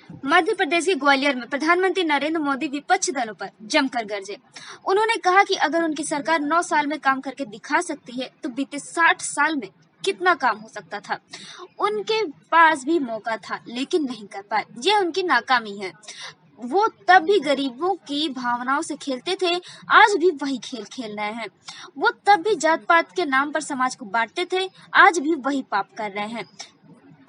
मध्य प्रदेश के ग्वालियर में प्रधानमंत्री नरेंद्र मोदी विपक्ष दलों पर जमकर गरजे। उन्होंने कहा कि अगर उनकी सरकार 9 साल में काम करके दिखा सकती है तो बीते 60 साल में कितना काम हो सकता था। उनके पास भी मौका था लेकिन नहीं कर पाए, यह उनकी नाकामी है। वो तब भी गरीबों की भावनाओं से खेलते थे, आज भी वही खेल खेल रहे हैं। वो तब भी जात पात के नाम पर समाज को बांटते थे, आज भी वही पाप कर रहे हैं।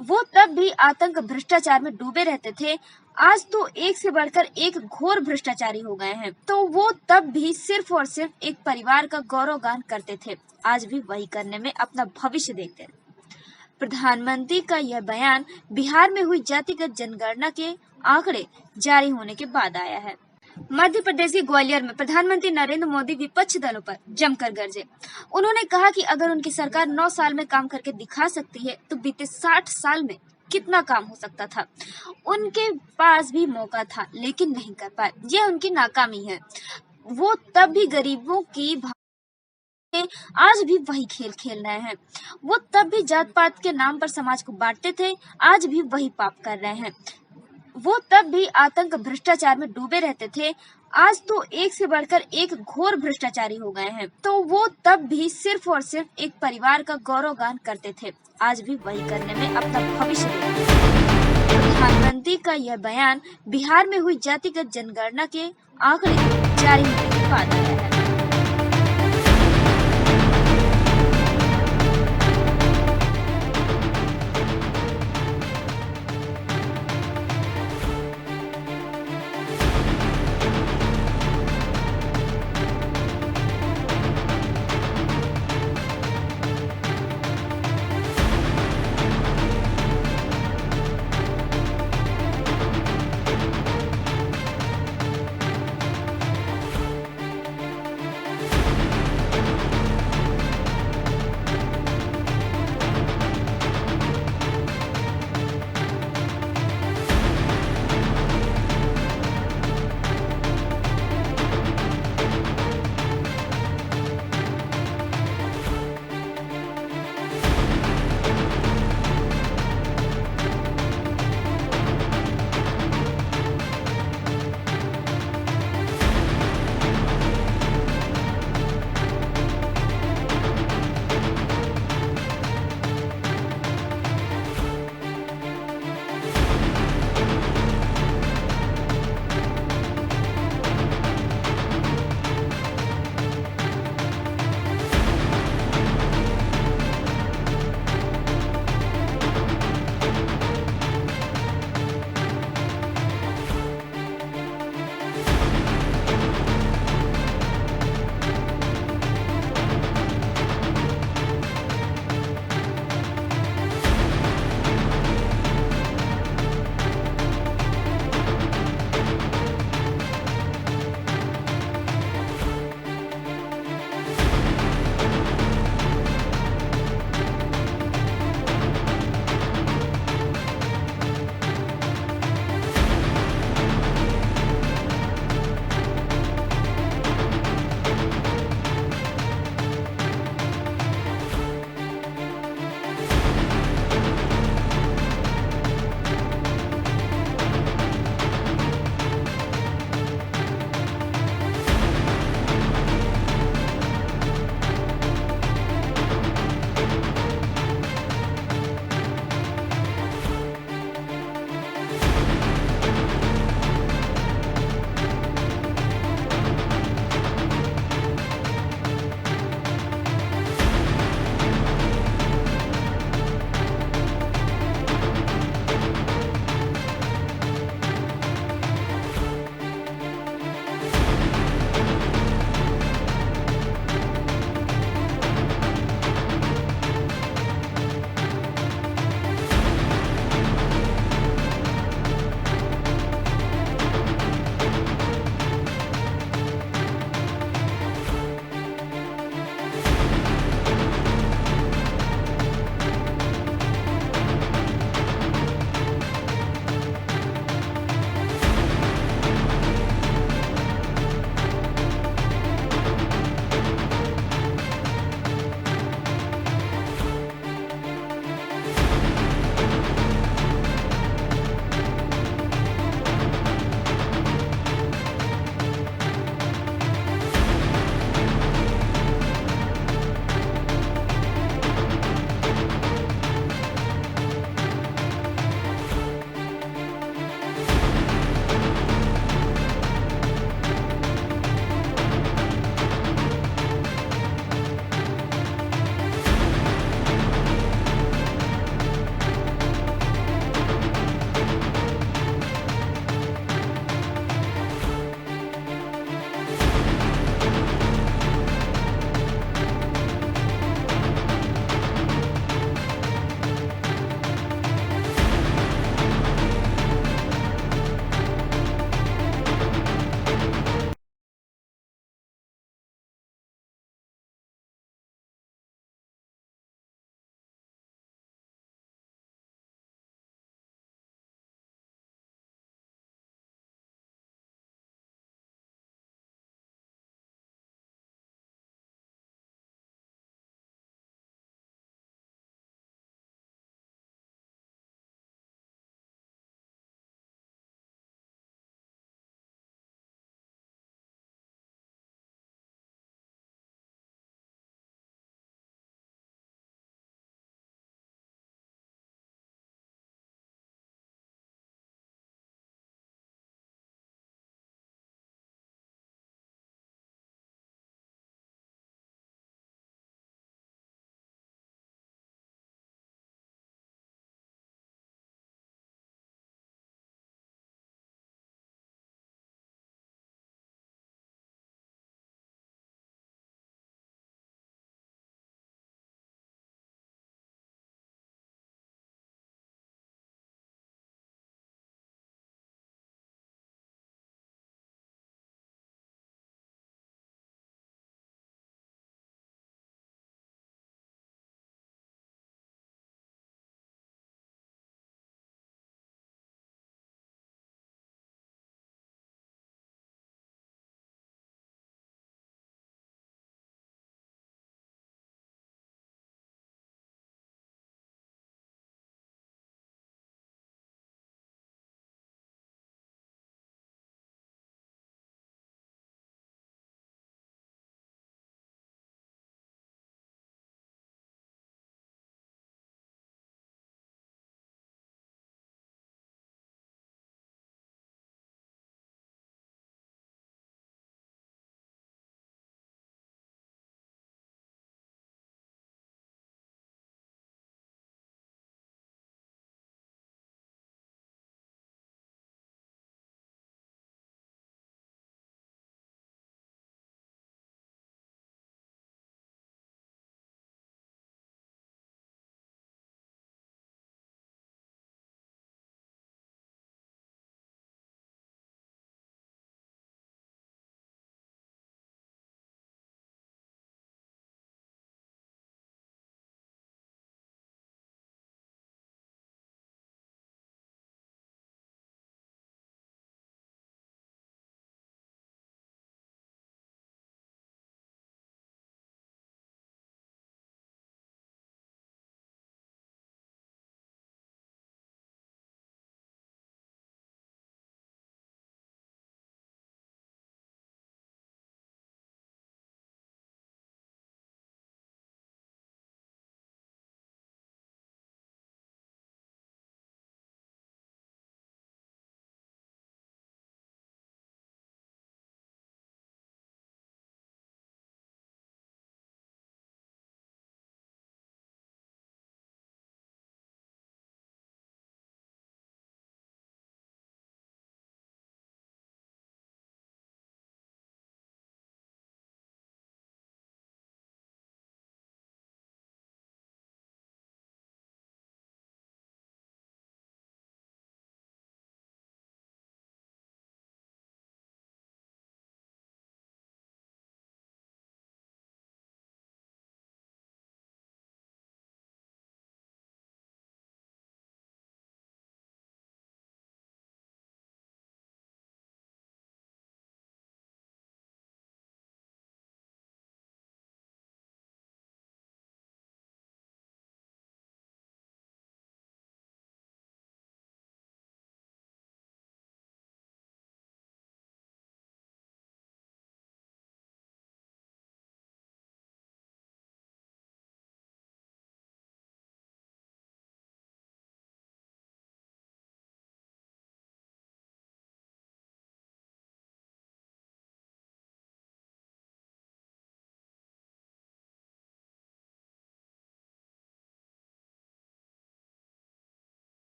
वो तब भी आतंक भ्रष्टाचार में डूबे रहते थे, आज तो एक से बढ़कर एक घोर भ्रष्टाचारी हो गए हैं। तो वो तब भी सिर्फ और सिर्फ एक परिवार का गौरव गान करते थे, आज भी वही करने में अपना भविष्य देखते हैं। प्रधानमंत्री का यह बयान बिहार में हुई जातिगत जनगणना के आंकड़े जारी होने के बाद आया है। मध्य प्रदेश के ग्वालियर में प्रधानमंत्री नरेंद्र मोदी विपक्ष दलों पर जमकर गरजे। उन्होंने कहा कि अगर उनकी सरकार 9 साल में काम करके दिखा सकती है तो बीते 60 साल में कितना काम हो सकता था। उनके पास भी मौका था लेकिन नहीं कर पाए, यह उनकी नाकामी है। वो तब भी गरीबों की आज भी वही खेल खेल रहे हैं। वो तब भी जात पात के नाम पर समाज को बांटते थे, आज भी वही पाप कर रहे हैं। वो तब भी आतंक भ्रष्टाचार में डूबे रहते थे, आज तो एक से बढ़कर एक घोर भ्रष्टाचारी हो गए हैं। तो वो तब भी सिर्फ और सिर्फ एक परिवार का गौरव गान करते थे, आज भी वही करने में अपना भविष्य देखते हैं। प्रधानमंत्री का यह बयान बिहार में हुई जातिगत जनगणना के आंकड़े जारी होने के बाद आया है।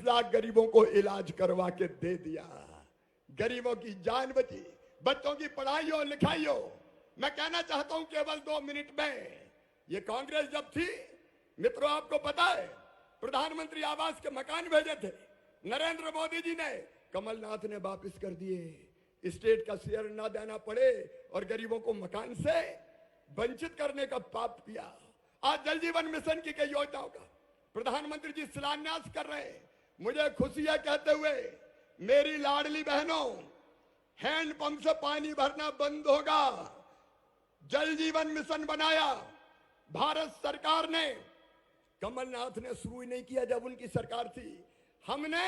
लाख गरीबों को इलाज करवा के दे दिया, गरीबों की जान बची, बच्चों की पढ़ाई हो लिखाई हो। मैं कहना चाहता हूं केवल 2 मिनट में, ये कांग्रेस जब थी मित्रों, आपको पता है प्रधानमंत्री आवास के मकान भेजे थे, नरेंद्र मोदी जी ने, कमलनाथ ने वापस कर दिए। स्टेट का शेयर ना देना पड़े और गरीबों को मकान से वंचित करने का पाप किया। आज जल जीवन मिशन की कई योजनाओं का प्रधानमंत्री जी शिलान्यास कर रहे हैं। मुझे खुशी है कहते हुए, मेरी लाडली बहनों, हैंडपंप से पानी भरना बंद होगा। जल जीवन मिशन बनाया भारत सरकार ने, कमलनाथ ने शुरू ही नहीं किया जब उनकी सरकार थी। हमने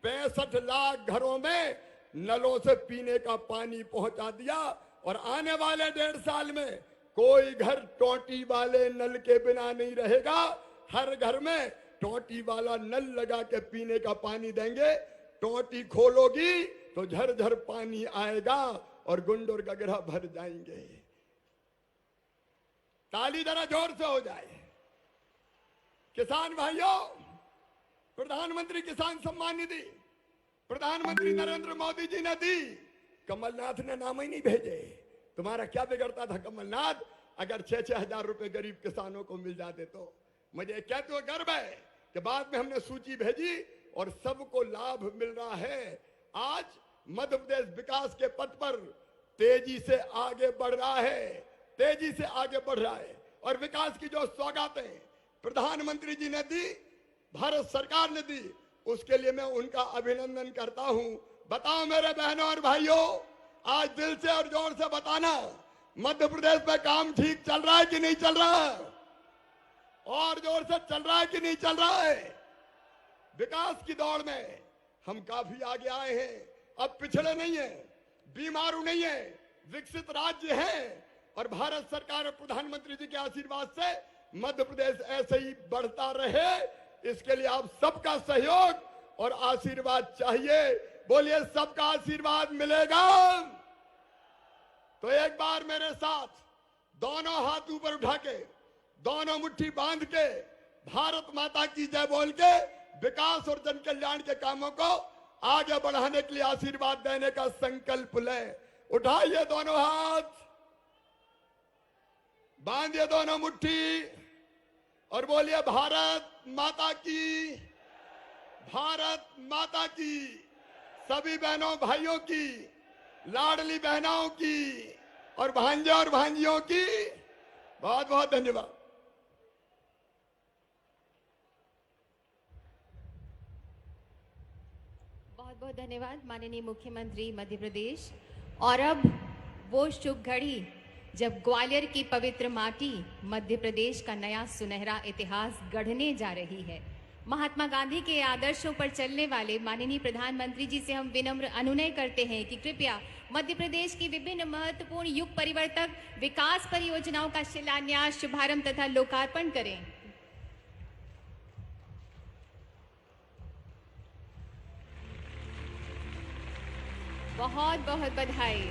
65 लाख घरों में नलों से पीने का पानी पहुंचा दिया और आने वाले 1.5 साल में कोई घर टोटी वाले नल के बिना नहीं रहेगा। हर घर में टोटी वाला नल लगा के पीने का पानी देंगे। टोटी खोलोगी तो झरझर पानी आएगा और गुंडोर गगरा भर जाएंगे। ताली जरा जोर से हो जाए। किसान भाइयों, प्रधानमंत्री किसान सम्मान निधि प्रधानमंत्री नरेंद्र मोदी जी ने दी, कमलनाथ ने नाम ही नहीं भेजे। तुम्हारा क्या बिगड़ता था कमलनाथ, अगर 6-6 हजार रुपए गरीब किसानों को मिल जाते तो। मुझे कहते हुए गर्व है कि बाद में हमने सूची भेजी और सबको लाभ मिल रहा है। आज मध्य प्रदेश विकास के पथ पर तेजी से आगे बढ़ रहा है, तेजी से आगे बढ़ रहा है। और विकास की जो सौगातें प्रधानमंत्री जी ने दी, भारत सरकार ने दी, उसके लिए मैं उनका अभिनंदन करता हूं। बताओ मेरे बहनों और भाइयों, आज दिल से और जोर से बताना, मध्य प्रदेश में काम ठीक चल रहा है कि नहीं चल रहा है? और जोर से चल रहा है कि नहीं चल रहा है? विकास की दौड़ में हम काफी आगे आए हैं। अब पिछड़े नहीं है, बीमारू नहीं है, विकसित राज्य है। और भारत सरकार और प्रधानमंत्री जी के आशीर्वाद से मध्य प्रदेश ऐसे ही बढ़ता रहे, इसके लिए आप सबका सहयोग और आशीर्वाद चाहिए। बोलिए, सबका आशीर्वाद मिलेगा तो एक बार मेरे साथ दोनों हाथ ऊपर उठा के, दोनों मुट्ठी बांध के, भारत माता की जय बोल के विकास और जन कल्याण के कामों को आगे बढ़ाने के लिए आशीर्वाद देने का संकल्प लें। उठाइए दोनों हाथ, बांधिए दोनों मुट्ठी और बोलिए, भारत माता की, भारत माता की, सभी बहनों भाइयों की, लाडली बहनों की और भांजे और भांजियों की बहुत बहुत धन्यवाद। बहुत बहुत धन्यवाद माननीय मुख्यमंत्री मध्य प्रदेश। और अब वो शुभ घड़ी जब ग्वालियर की पवित्र माटी मध्य प्रदेश का नया सुनहरा इतिहास गढ़ने जा रही है। महात्मा गांधी के आदर्शों पर चलने वाले माननीय प्रधानमंत्री जी से हम विनम्र अनुनय करते हैं कि कृपया मध्य प्रदेश की विभिन्न महत्वपूर्ण युग परिवर्तक विकास परियोजनाओं का शिलान्यास, शुभारंभ तथा लोकार्पण करें। बहुत बहुत बधाई।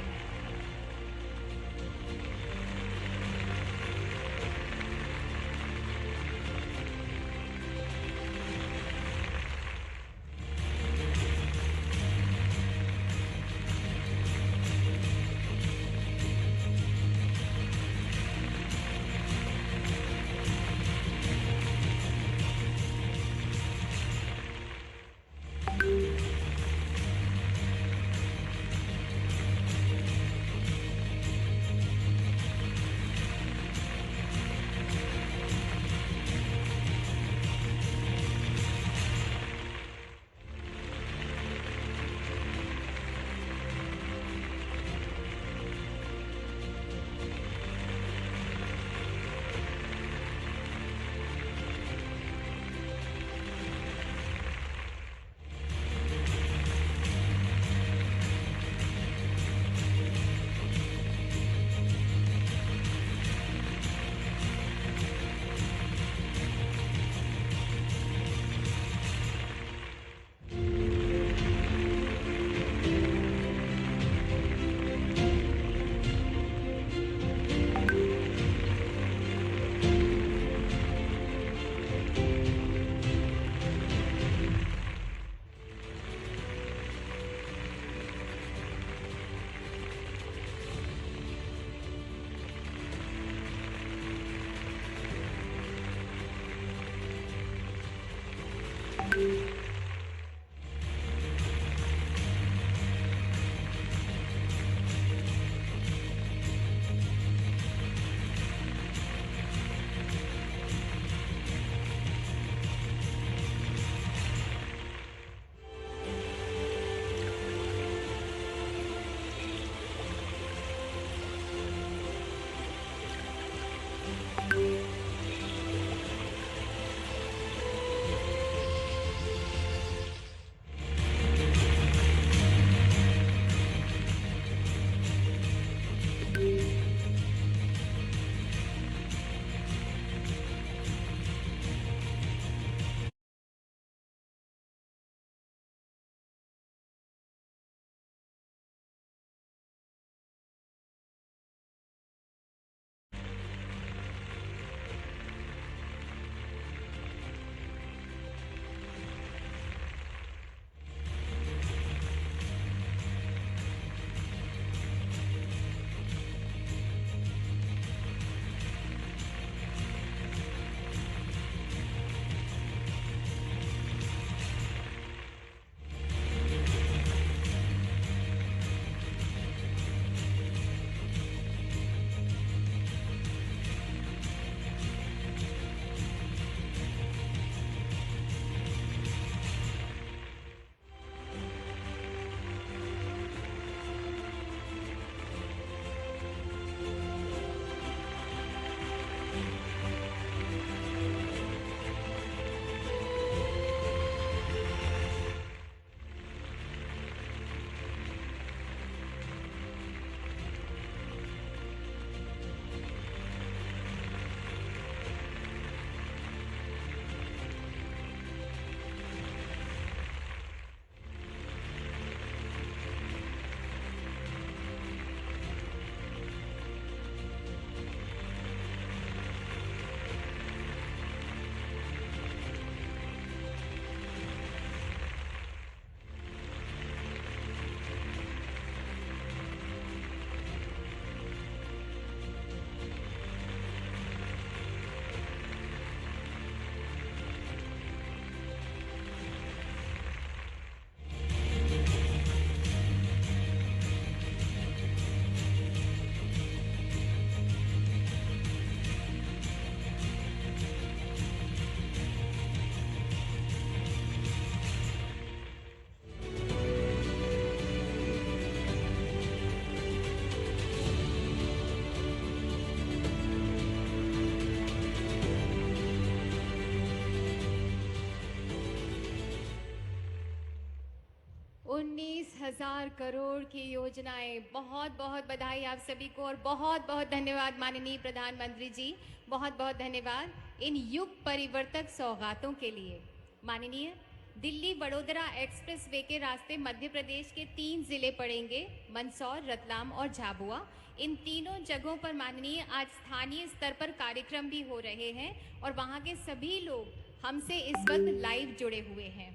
30,000 करोड़ की योजनाएं। बहुत बहुत बधाई आप सभी को और बहुत बहुत धन्यवाद माननीय प्रधानमंत्री जी, बहुत बहुत धन्यवाद इन युग परिवर्तक सौगातों के लिए। माननीय, दिल्ली वडोदरा एक्सप्रेस वे के रास्ते मध्य प्रदेश के 3 जिले पड़ेंगे, मंदसौर, रतलाम और झाबुआ। इन तीनों जगहों पर माननीय आज स्थानीय स्तर पर कार्यक्रम भी हो रहे हैं और वहां के सभी लोग हमसे इस वक्त लाइव जुड़े हुए हैं।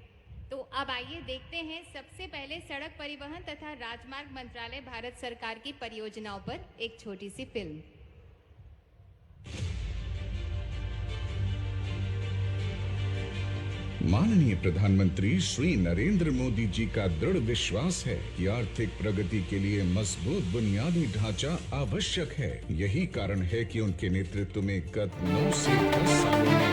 तो अब आइए देखते हैं सबसे पहले सड़क परिवहन तथा राजमार्ग मंत्रालय भारत सरकार की परियोजनाओं पर एक छोटी सी फिल्म। माननीय प्रधानमंत्री श्री नरेंद्र मोदी जी का दृढ़ विश्वास है कि आर्थिक प्रगति के लिए मजबूत बुनियादी ढांचा आवश्यक है। यही कारण है कि उनके नेतृत्व में गत 9 से 10 सालों में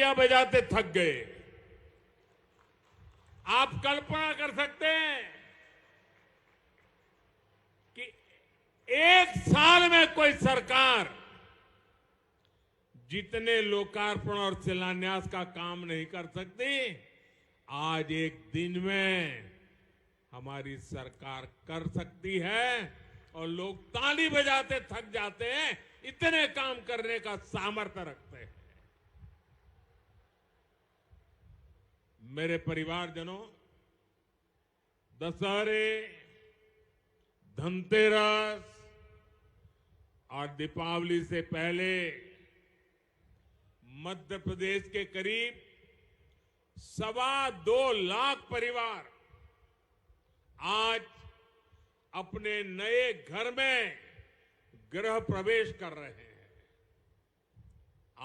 तालियां बजाते थक गए। आप कल्पना कर सकते हैं कि एक साल में कोई सरकार जितने लोकार्पण और शिलान्यास का काम नहीं कर सकती, आज एक दिन में हमारी सरकार कर सकती है और लोग ताली बजाते थक जाते हैं, इतने काम करने का सामर्थ्य रखते हैं। मेरे परिवारजनों, दशहरे, धनतेरस और दीपावली से पहले मध्य प्रदेश के करीब 2.25 लाख परिवार आज अपने नए घर में गृह प्रवेश कर रहे हैं।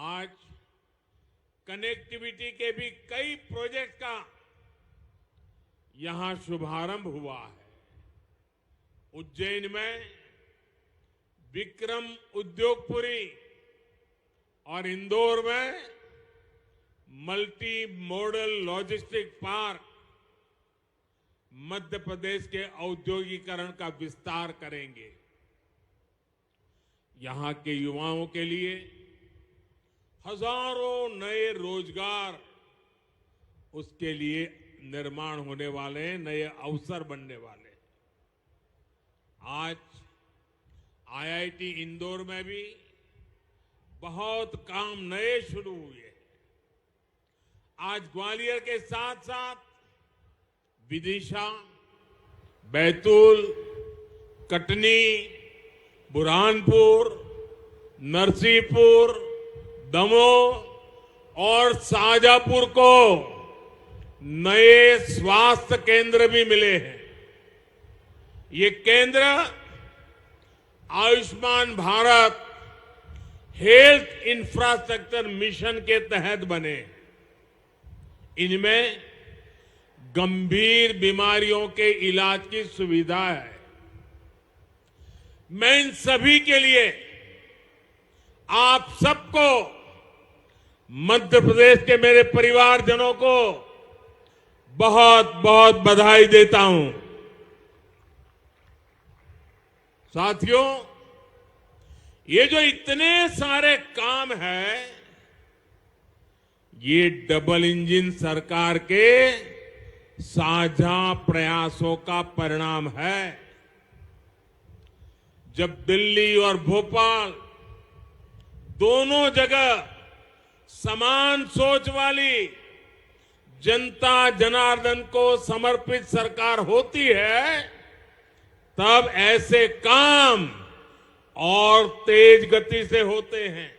आज कनेक्टिविटी के भी कई प्रोजेक्ट का यहां शुभारंभ हुआ है। उज्जैन में विक्रम उद्योगपुरी और इंदौर में multi modal logistic park Madhya Pradesh के औद्योगिकरण का विस्तार करेंगे। यहां के युवाओं के लिए हजारों नए रोजगार उसके लिए निर्माण होने वाले हैं, नए अवसर बनने वाले हैं। आज आईआईटी इंदौर में भी बहुत काम नए शुरू हुए। आज ग्वालियर के साथ साथ विदिशा, बैतूल, कटनी, बुरहानपुर, नरसिंहपुर, दमोह और शाहजहांपुर को नए स्वास्थ्य केंद्र भी मिले हैं। ये केंद्र Ayushman Bharat health infrastructure mission के तहत बने। इनमें गंभीर बीमारियों के इलाज की सुविधा है। मैं इन सभी के लिए आप सबको, मध्य प्रदेश के मेरे परिवारजनों को बहुत बहुत बधाई देता हूं। साथियों, ये जो इतने सारे काम हैं, ये डबल इंजन सरकार के साझा प्रयासों का परिणाम है। जब दिल्ली और भोपाल दोनों जगह समान सोच वाली जनता जनार्दन को समर्पित सरकार होती है, तब ऐसे काम और तेज गति से होते हैं।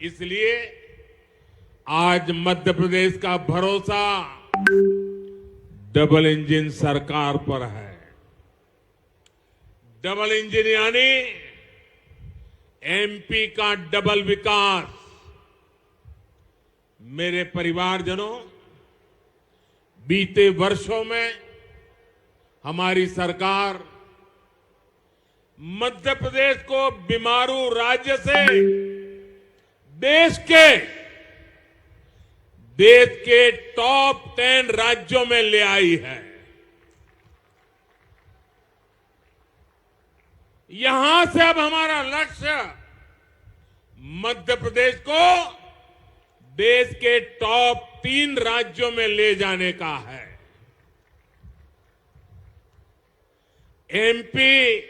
इसलिए आज मध्य प्रदेश का भरोसा डबल इंजन सरकार पर है। डबल इंजन यानी एमपी का डबल विकास। मेरे परिवारजनों, बीते वर्षों में हमारी सरकार मध्य प्रदेश को बीमारू राज्य से देश के टॉप 10 राज्यों में ले आई है। यहां से अब हमारा लक्ष्य मध्य प्रदेश को देश के टॉप 3 राज्यों में ले जाने का है। एमपी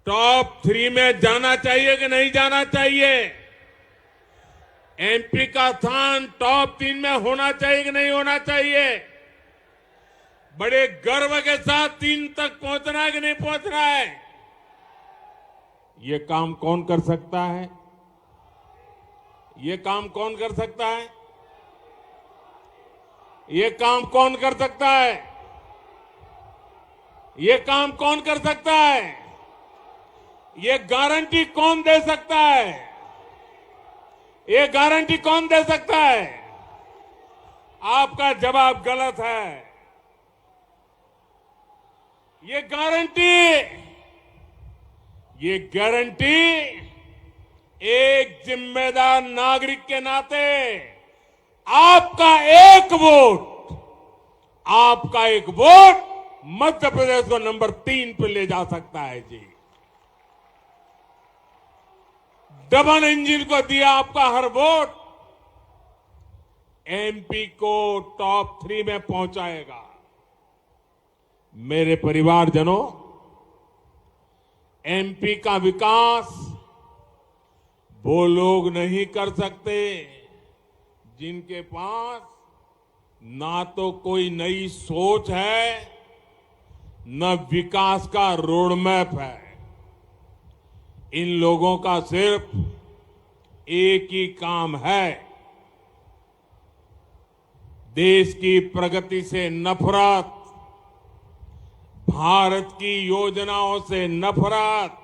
टॉप 3 में जाना चाहिए कि नहीं जाना चाहिए? एमपी का स्थान टॉप 3 में होना चाहिए कि नहीं होना चाहिए? बड़े गर्व के साथ 3 तक पहुंचना है कि नहीं पहुंचना है? ये काम कौन कर सकता है? ये काम कौन कर सकता है? ये काम कौन कर सकता है? ये काम कौन कर सकता है? ये गारंटी कौन दे सकता है? ये गारंटी कौन दे सकता है? आपका जवाब गलत है। ये गारंटी एक जिम्मेदार नागरिक के नाते आपका एक वोट मध्य प्रदेश को नंबर 3 पे ले जा सकता है जी। डबल इंजन को दिया आपका हर वोट एमपी को टॉप 3 में पहुंचाएगा। मेरे परिवारजनों, एमपी का विकास वो लोग नहीं कर सकते जिनके पास ना तो कोई नई सोच है, न विकास का रोड मैप है। इन लोगों का सिर्फ एक ही काम है, देश की प्रगति से नफरत, भारत की योजनाओं से नफरत।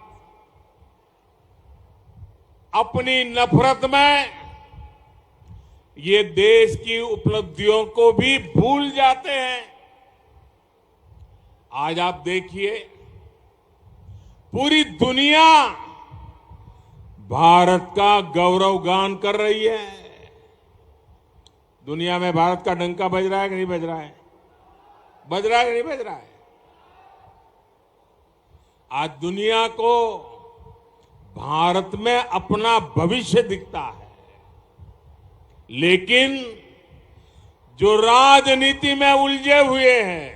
अपनी नफरत में ये देश की उपलब्धियों को भी भूल जाते हैं। आज आप देखिए, पूरी दुनिया भारत का गौरवगान कर रही है। दुनिया में भारत का डंका बज रहा है कि नहीं बज रहा है? बज रहा है कि नहीं बज रहा है? आज दुनिया को भारत में अपना भविष्य दिखता है, लेकिन जो राजनीति में उलझे हुए हैं,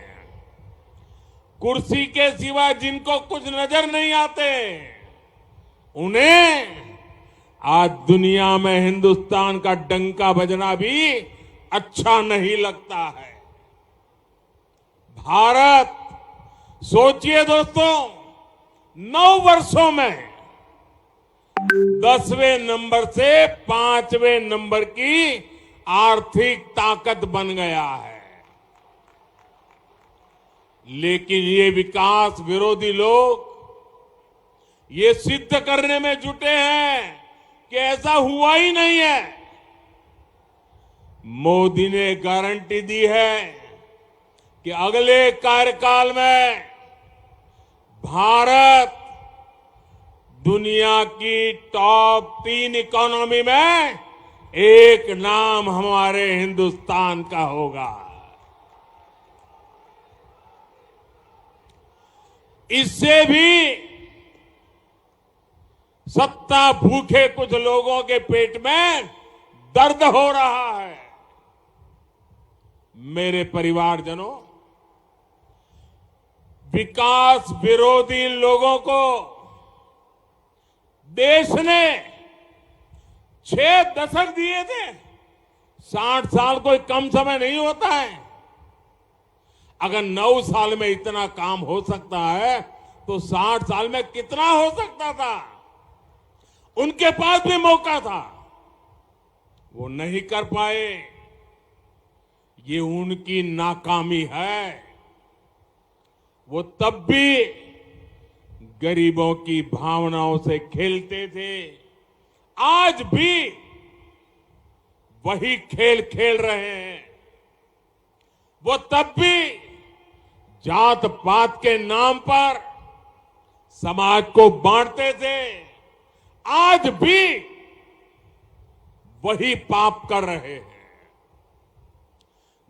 कुर्सी के सिवा जिनको कुछ नजर नहीं आते, उन्हें आज दुनिया में हिंदुस्तान का डंका बजना भी अच्छा नहीं लगता है। भारत, सोचिए दोस्तों, 9 वर्षों में 10वें नंबर से 5वें नंबर की आर्थिक ताकत बन गया है। लेकिन ये विकास विरोधी लोग ये सिद्ध करने में जुटे हैं कि ऐसा हुआ ही नहीं है। मोदी ने गारंटी दी है कि अगले कार्यकाल में भारत दुनिया की टॉप 3 इकोनॉमी में एक नाम हमारे हिंदुस्तान का होगा। इससे भी सत्ता भूखे कुछ लोगों के पेट में दर्द हो रहा है। मेरे परिवारजनों, विकास विरोधी लोगों को देश ने 6 दशक दिए थे। 60 साल कोई कम समय नहीं होता है। अगर 9 साल में इतना काम हो सकता है तो 60 साल में कितना हो सकता था? उनके पास भी मौका था, वो नहीं कर पाए। ये उनकी नाकामी है। वो तब भी गरीबों की भावनाओं से खेलते थे, आज भी वही खेल खेल रहे हैं। वो तब भी जात पात के नाम पर समाज को बांटते थे, आज भी वही पाप कर रहे हैं।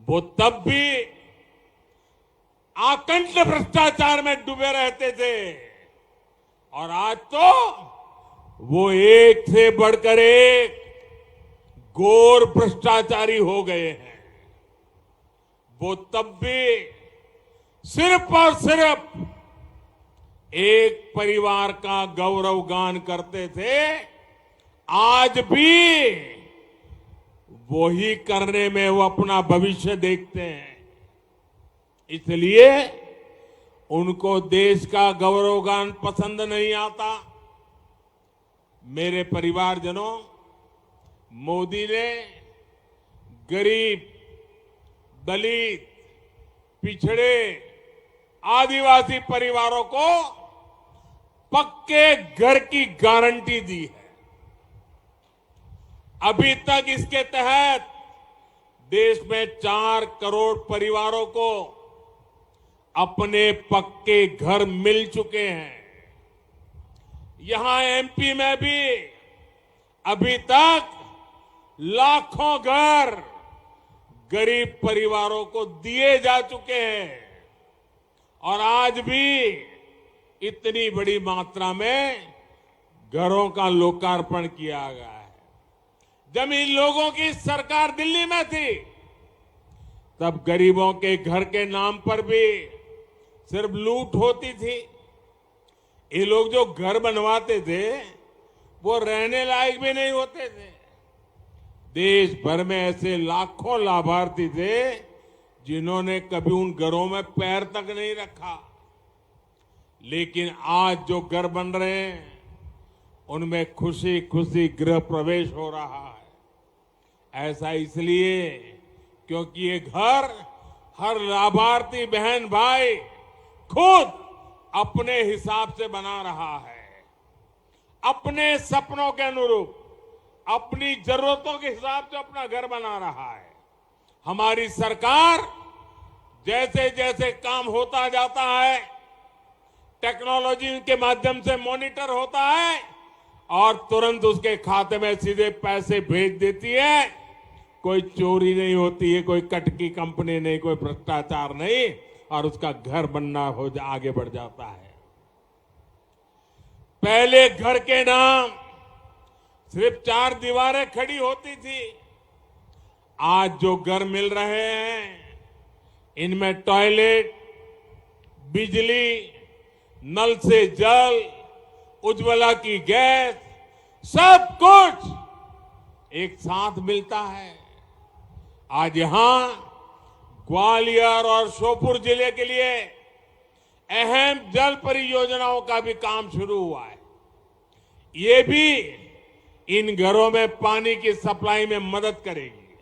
वो तब भी आकंठ भ्रष्टाचार में डूबे रहते थे, और आज तो वो एक से बढ़कर एक घोर भ्रष्टाचारी हो गए हैं। वो तब भी सिर्फ और सिर्फ एक परिवार का गौरवगान करते थे, आज भी वही करने में वो अपना भविष्य देखते हैं। इसलिए उनको देश का गौरवगान पसंद नहीं आता। मेरे परिवारजनों, मोदी ने गरीब, दलित, पिछड़े, आदिवासी परिवारों को पक्के घर की गारंटी दी है। अभी तक इसके तहत देश में 4 करोड़ परिवारों को अपने पक्के घर मिल चुके हैं। यहां एमपी में भी अभी तक लाखों घर गरीब परिवारों को दिए जा चुके हैं और आज भी इतनी बड़ी मात्रा में घरों का लोकार्पण किया गया है। जब इन लोगों की सरकार दिल्ली में थी तब गरीबों के घर के नाम पर भी सिर्फ लूट होती थी। ये लोग जो घर बनवाते थे वो रहने लायक भी नहीं होते थे। देश भर में ऐसे लाखों लाभार्थी थे जिन्होंने कभी उन घरों में पैर तक नहीं रखा। लेकिन आज जो घर बन रहे हैं उनमें खुशी खुशी गृह प्रवेश हो रहा है। ऐसा इसलिए क्योंकि ये घर हर लाभार्थी बहन भाई खुद अपने हिसाब से बना रहा है, अपने सपनों के अनुरूप, अपनी जरूरतों के हिसाब से अपना घर बना रहा है। हमारी सरकार जैसे जैसे काम होता जाता है, टेक्नोलॉजी के माध्यम से मॉनिटर होता है और तुरंत उसके खाते में सीधे पैसे भेज देती है। कोई चोरी नहीं होती है, कोई कटकी कंपनी नहीं, कोई भ्रष्टाचार नहीं और उसका घर बनना आगे बढ़ जाता है। पहले घर के नाम सिर्फ 4 दीवारें खड़ी होती थी। आज जो घर मिल रहे हैं इनमें टॉयलेट, बिजली, नल से जल, उज्ज्वला की गैस, सब कुछ एक साथ मिलता है। आज यहां ग्वालियर और श्योपुर जिले के लिए अहम जल परियोजनाओं का भी काम शुरू हुआ है। ये भी इन घरों में पानी की सप्लाई में मदद करेगी।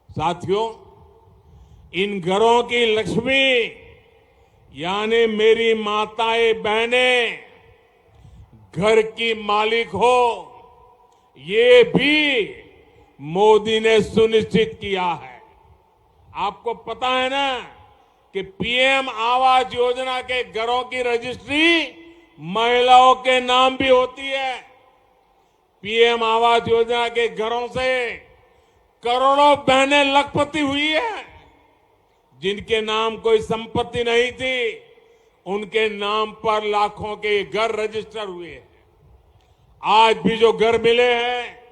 साथियों, इन घरों की लक्ष्मी यानी मेरी माताएं बहनें घर की मालिक हो, ये भी मोदी ने सुनिश्चित किया है। आपको पता है ना कि पीएम आवास योजना के घरों की रजिस्ट्री महिलाओं के नाम भी होती है। पीएम आवास योजना के घरों से करोड़ों बहनें लखपति हुई है। जिनके नाम कोई संपत्ति नहीं थी उनके नाम पर लाखों के घर रजिस्टर हुए हैं। आज भी जो घर मिले हैं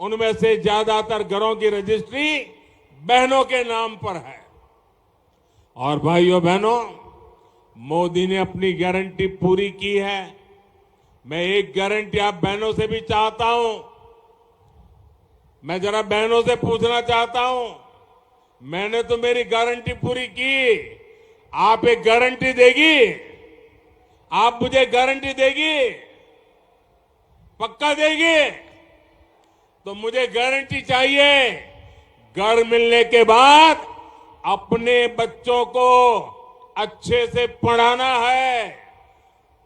उनमें से ज्यादातर घरों की रजिस्ट्री बहनों के नाम पर है। और भाइयों बहनों, मोदी ने अपनी गारंटी पूरी की है। मैं एक गारंटी आप बहनों से भी चाहता हूं। मैं जरा बहनों से पूछना चाहता हूं, मैंने तो मेरी गारंटी पूरी की, आप एक गारंटी देगी? आप मुझे गारंटी देगी? पक्का देगी? तो मुझे गारंटी चाहिए घर मिलने के बाद अपने बच्चों को अच्छे से पढ़ाना है,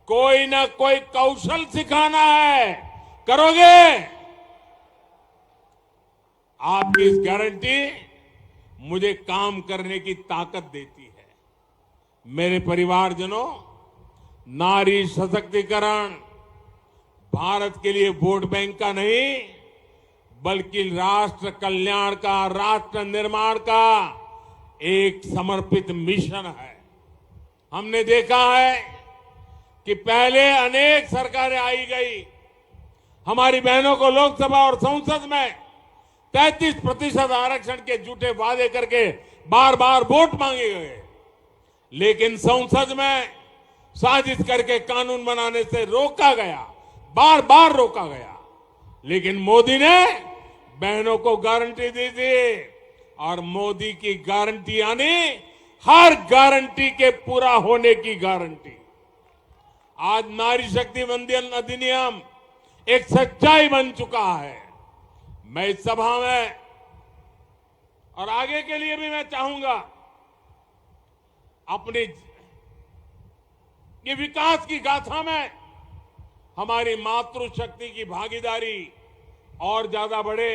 कोई ना कोई कौशल सिखाना है। करोगे? आपकी इस गारंटी मुझे काम करने की ताकत देती है। मेरे परिवारजनों, नारी सशक्तिकरण भारत के लिए वोट बैंक का नहीं बल्कि राष्ट्र कल्याण का, राष्ट्र निर्माण का एक समर्पित मिशन है। हमने देखा है कि पहले अनेक सरकारें आई गई, हमारी बहनों को लोकसभा और संसद में 33% आरक्षण के झूठे वादे करके बार बार वोट मांगे गए, लेकिन संसद में साजिश करके कानून बनाने से रोका गया, बार बार रोका गया। लेकिन मोदी ने बहनों को गारंटी दी थी और मोदी की गारंटी यानी हर गारंटी के पूरा होने की गारंटी। आज नारी शक्ति वंदन अधिनियम एक सच्चाई बन चुका है। मैं इस सभा में और आगे के लिए भी मैं चाहूंगा अपनी ये विकास की गाथा में हमारी मातृशक्ति की भागीदारी और ज्यादा बढ़े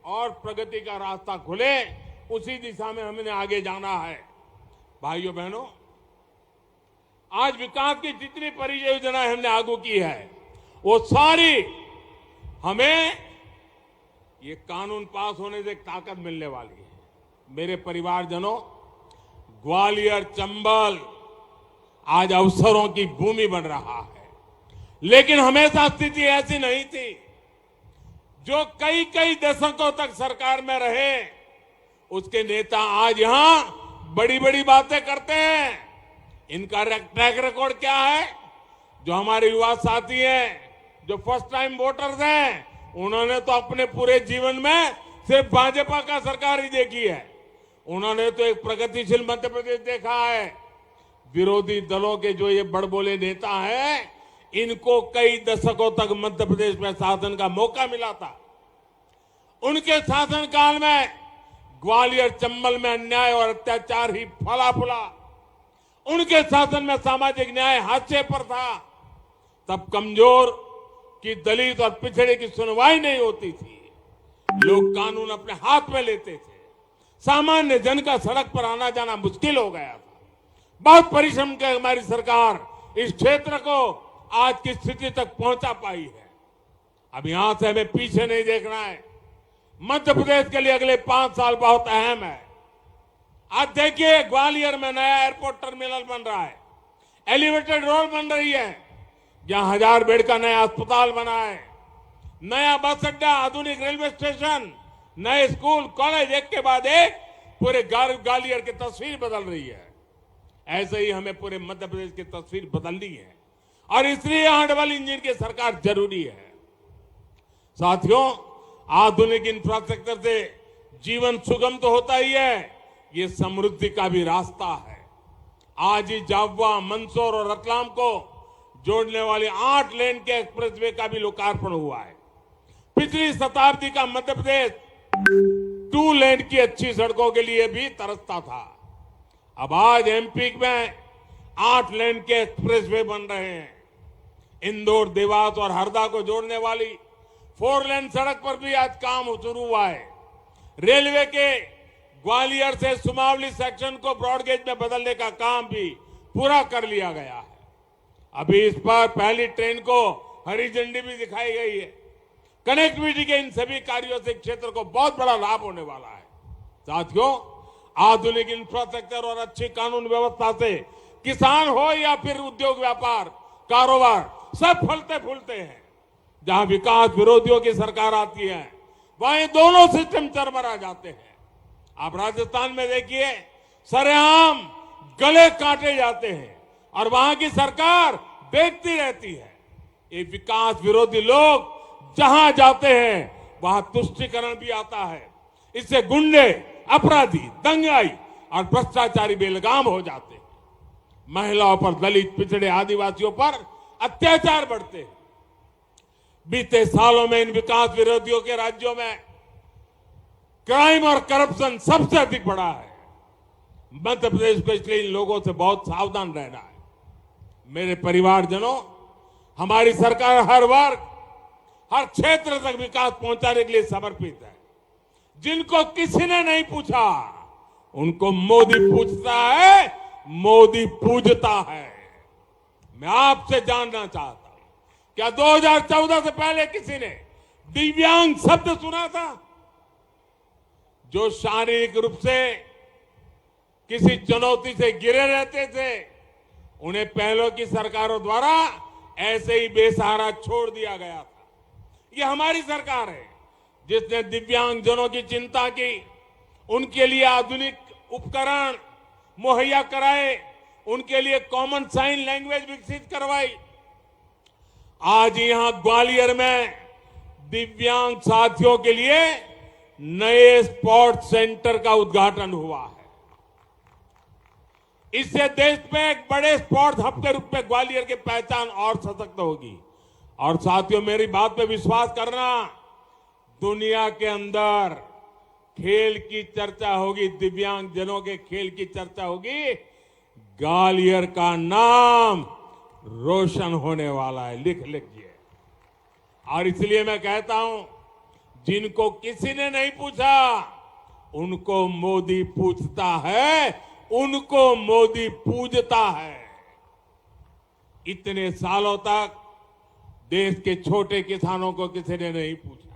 और प्रगति का रास्ता खुले, उसी दिशा में हमें आगे जाना है। भाइयों बहनों, आज विकास की जितनी परियोजनाएं हमने आगू की है वो सारी हमें ये कानून पास होने से एक ताकत मिलने वाली है। मेरे परिवारजनों, ग्वालियर चंबल आज अवसरों की भूमि बन रहा है, लेकिन हमेशा स्थिति ऐसी नहीं थी। जो कई कई दशकों तक सरकार में रहे, उसके नेता आज यहां बड़ी बड़ी बातें करते हैं। इनका ट्रैक रिकॉर्ड क्या है? जो हमारे युवा साथी हैं, जो फर्स्ट टाइम वोटर्स हैं, उन्होंने तो अपने पूरे जीवन में सिर्फ भाजपा का सरकार ही देखी है। उन्होंने तो एक प्रगतिशील मध्य प्रदेश देखा है। विरोधी दलों के जो ये बड़बोले नेता हैं, इनको कई दशकों तक मध्य प्रदेश में शासन का मौका मिला था। उनके शासनकाल में ग्वालियर चंबल में अन्याय और अत्याचार ही फला फूला। उनके शासन में सामाजिक न्याय हाशिए पर था। तब कमजोर की, दलित और पिछड़े की सुनवाई नहीं होती थी। लोग कानून अपने हाथ में लेते थे। सामान्य जन का सड़क पर आना जाना मुश्किल हो गया था। बहुत परिश्रम के हमारी सरकार इस क्षेत्र को आज की स्थिति तक पहुंचा पाई है। अब यहां से हमें पीछे नहीं देखना है। मध्य प्रदेश के लिए अगले 5 साल बहुत अहम है। आज देखिए, ग्वालियर में नया एयरपोर्ट टर्मिनल बन रहा है, एलिवेटेड रोड बन रही है, जहां 1000 बेड का नया अस्पताल बना है, नया बस अड्डा, आधुनिक रेलवे स्टेशन, नए स्कूल कॉलेज, एक के बाद एक पूरे ग्वालियर की तस्वीर बदल रही है। ऐसे ही हमें पूरे मध्य प्रदेश की तस्वीर बदलनी है और इसलिए यहां डबल इंजन की सरकार जरूरी है। साथियों, आधुनिक इंफ्रास्ट्रक्चर से जीवन सुगम तो होता ही है, ये समृद्धि का भी रास्ता है। आज ही जाबुआ, मंदसौर और रतलाम को जोड़ने वाली 8 लेन के एक्सप्रेसवे का भी लोकार्पण हुआ है। पिछली शताब्दी का मध्य प्रदेश 2 लेन की अच्छी सड़कों के लिए भी तरसता था। अब आज एमपी में 8 लेन के एक्सप्रेसवे बन रहे हैं। इंदौर, देवास और हरदा को जोड़ने वाली 4 लेन सड़क पर भी आज काम शुरू हुआ है। रेलवे के ग्वालियर से सुमावली सेक्शन को ब्रॉडगेज में बदलने का काम भी पूरा कर लिया गया है। अभी इस पर पहली ट्रेन को हरी झंडी भी दिखाई गई है। कनेक्टिविटी के इन सभी कार्यों से क्षेत्र को बहुत बड़ा लाभ होने वाला है। साथियों, आधुनिक इंफ्रास्ट्रक्चर और अच्छी कानून व्यवस्था से किसान हो या फिर उद्योग व्यापार कारोबार, सब फलते फूलते हैं। जहां विकास विरोधियों की सरकार आती है, वहां ये दोनों सिस्टम चरमरा जाते हैं। आप राजस्थान में देखिए, सरेआम गले काटे जाते हैं और वहां की सरकार देखती रहती है। ये विकास विरोधी लोग जहां जाते हैं, वहां तुष्टीकरण भी आता है। इससे गुंडे, अपराधी, दंगाई और भ्रष्टाचारी बेलगाम हो जाते हैं। महिलाओं पर, दलित, पिछड़े, आदिवासियों पर अत्याचार बढ़ते हैं। बीते सालों में इन विकास विरोधियों के राज्यों में क्राइम और करप्शन सबसे अधिक बढ़ा है। मध्य प्रदेश को इसलिए इन लोगों से बहुत सावधान रहना है। मेरे परिवारजनों, हमारी सरकार हर वर्ग, हर क्षेत्र तक विकास पहुंचाने के लिए समर्पित है। जिनको किसी ने नहीं पूछा, उनको मोदी पूछता है, मोदी पूजता है। मैं आपसे जानना चाहता हूं, क्या 2014 से पहले किसी ने दिव्यांग शब्द सुना था? जो शारीरिक रूप से किसी चुनौती से गिरे रहते थे, उन्हें पहलों की सरकारों द्वारा ऐसे ही बेसहारा छोड़ दिया गया था। ये हमारी सरकार है जिसने दिव्यांगजनों की चिंता की, उनके लिए आधुनिक उपकरण मुहैया कराए, उनके लिए कॉमन साइन लैंग्वेज विकसित करवाई। आज यहां ग्वालियर में दिव्यांग साथियों के लिए नए स्पोर्ट्स सेंटर का उद्घाटन हुआ है। इससे देश में एक बड़े स्पोर्ट्स हब के रूप में ग्वालियर की पहचान और सशक्त होगी। और साथियों, मेरी बात पे विश्वास करना, दुनिया के अंदर खेल की चर्चा होगी, दिव्यांग जनों के खेल की चर्चा होगी, ग्वालियर का नाम रोशन होने वाला है। लिख लीजिए। और इसलिए मैं कहता हूं, जिनको किसी ने नहीं पूछा, उनको मोदी पूछता है, उनको मोदी पूजता है। इतने सालों तक देश के छोटे किसानों को किसी ने नहीं पूछा।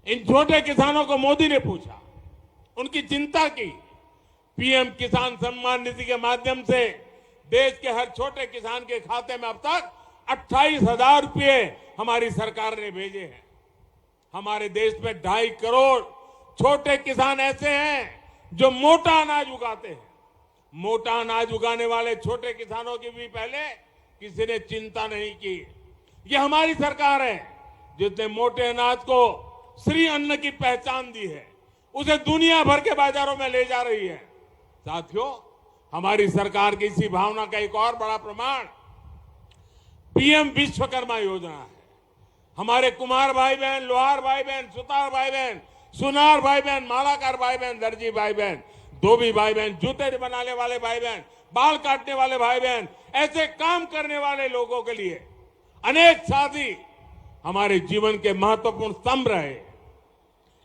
इन छोटे किसानों को मोदी ने पूछा, उनकी चिंता की। पीएम किसान सम्मान निधि के माध्यम से देश के हर छोटे किसान के खाते में अब तक 28,000 रुपये हमारी सरकार ने भेजे हैं। हमारे देश में 2.5 करोड़ छोटे किसान ऐसे हैं जो मोटा अनाज उगाते हैं। मोटा अनाज उगाने वाले छोटे किसानों की भी पहले किसी ने चिंता नहीं की। ये हमारी सरकार है जिसने मोटे अनाज को श्री अन्न की पहचान दी है, उसे दुनिया भर के बाजारों में ले जा रही है। साथियों, हमारी सरकार की इसी भावना का एक और बड़ा प्रमाण पीएम विश्वकर्मा योजना है। हमारे कुम्हार भाई बहन, लोहार भाई बहन, सुतार भाई बहन, सुनार भाई बहन, मालाकार भाई बहन, दर्जी भाई बहन, धोबी भाई बहन, जूते बनाने वाले भाई बहन, बाल काटने वाले भाई बहन, ऐसे काम करने वाले लोगों के लिए अनेक साथी हमारे जीवन के महत्वपूर्ण स्तंभ रहे।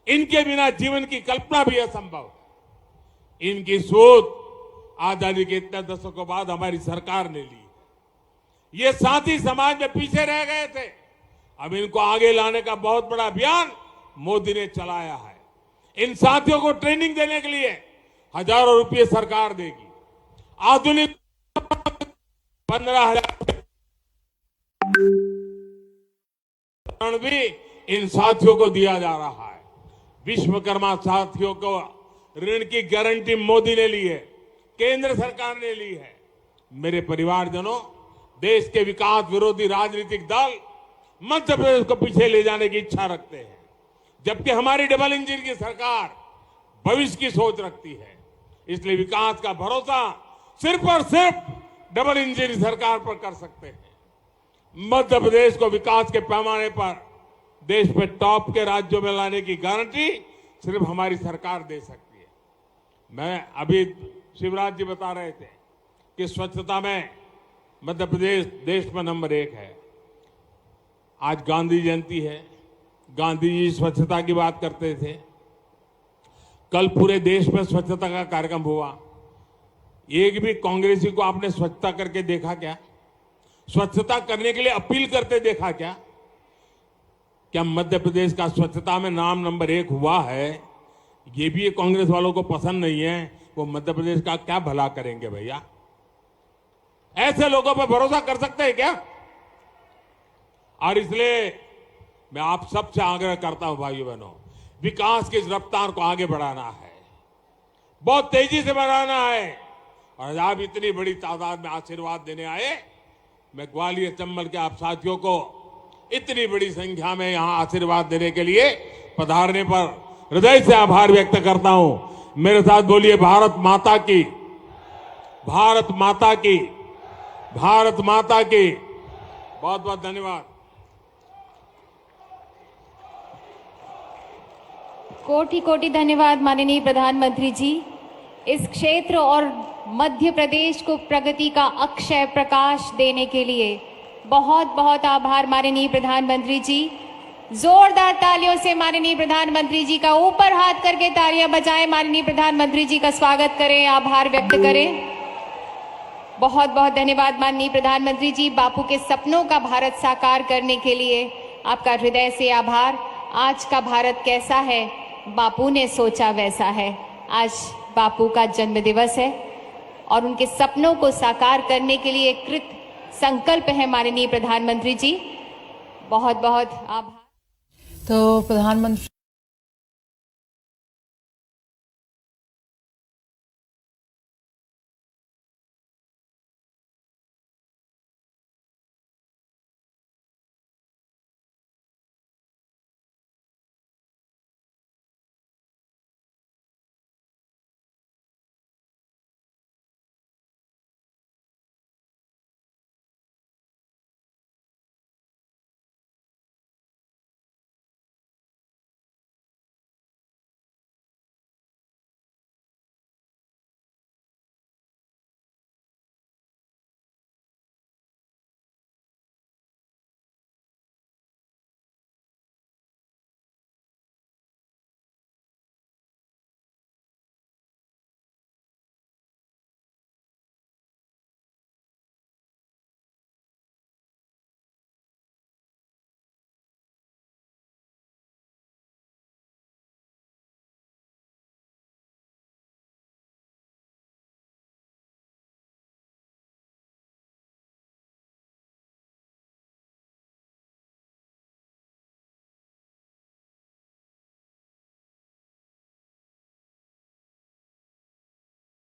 इनके बिना जीवन की कल्पना भी असंभव है। इनकी सोच आजादी के इतने दशकों बाद हमारी सरकार ने ली। ये साथी समाज में पीछे रह गए थे, अब इनको आगे लाने का बहुत बड़ा अभियान मोदी ने चलाया है। इन साथियों को ट्रेनिंग देने के लिए हजारों रुपये सरकार देगी। आधुनिक 15,000 भी इन साथियों को दिया जा रहा है। विश्वकर्मा साथियों को ऋण की गारंटी मोदी ने ली है, केंद्र सरकार ने ली है। मेरे परिवारजनों, देश के विकास विरोधी राजनीतिक दल मध्य प्रदेश को पीछे ले जाने की इच्छा रखते हैं, जबकि हमारी डबल इंजन की सरकार भविष्य की सोच रखती है। इसलिए विकास का भरोसा सिर्फ और सिर्फ डबल इंजन सरकार पर कर सकते हैं। मध्य प्रदेश को विकास के पैमाने पर देश में टॉप के राज्यों में लाने की गारंटी सिर्फ हमारी सरकार दे सकती है। मैं अभी शिवराज जी बता रहे थे कि स्वच्छता में मध्य प्रदेश देश में नंबर 1 है। आज गांधी जयंती है, गांधी जी स्वच्छता की बात करते थे। कल पूरे देश में स्वच्छता का कार्यक्रम हुआ। एक भी कांग्रेसी को आपने स्वच्छता करके देखा क्या? स्वच्छता करने के लिए अपील करते देखा क्या? क्या मध्य प्रदेश का स्वच्छता में नाम नंबर 1 हुआ है? ये भी कांग्रेस वालों को पसंद नहीं है। वो मध्य प्रदेश का क्या भला करेंगे भैया? ऐसे लोगों पर भरोसा कर सकते हैं क्या? और इसलिए मैं आप सबसे आग्रह करता हूं भाइयों बहनों, विकास की इस रफ्तार को आगे बढ़ाना है, बहुत तेजी से बढ़ाना है। और आप इतनी बड़ी तादाद में आशीर्वाद देने आए, मैं ग्वालियर चंबल के आप साथियों को इतनी बड़ी संख्या में यहां आशीर्वाद देने के लिए पधारने पर हृदय से आभार व्यक्त करता हूं। मेरे साथ बोलिए, भारत माता की, भारत माता की, भारत माता की। बहुत बहुत धन्यवाद। कोटि कोटि धन्यवाद माननीय प्रधानमंत्री जी। इस क्षेत्र और मध्य प्रदेश को प्रगति का अक्षय प्रकाश देने के लिए बहुत बहुत आभार माननीय प्रधानमंत्री जी। जोरदार तालियों से माननीय प्रधानमंत्री जी का ऊपर हाथ करके तालियां बजाएं, माननीय प्रधानमंत्री जी का स्वागत करें, आभार व्यक्त करें। बहुत बहुत धन्यवाद माननीय प्रधानमंत्री जी। बापू के सपनों का भारत साकार करने के लिए आपका हृदय से आभार। आज का भारत कैसा है, बापू ने सोचा वैसा है। आज बापू का जन्म दिवस है और उनके सपनों को साकार करने के लिए कृत संकल्प है माननीय प्रधानमंत्री जी। बहुत बहुत आभार। तो प्रधानमंत्री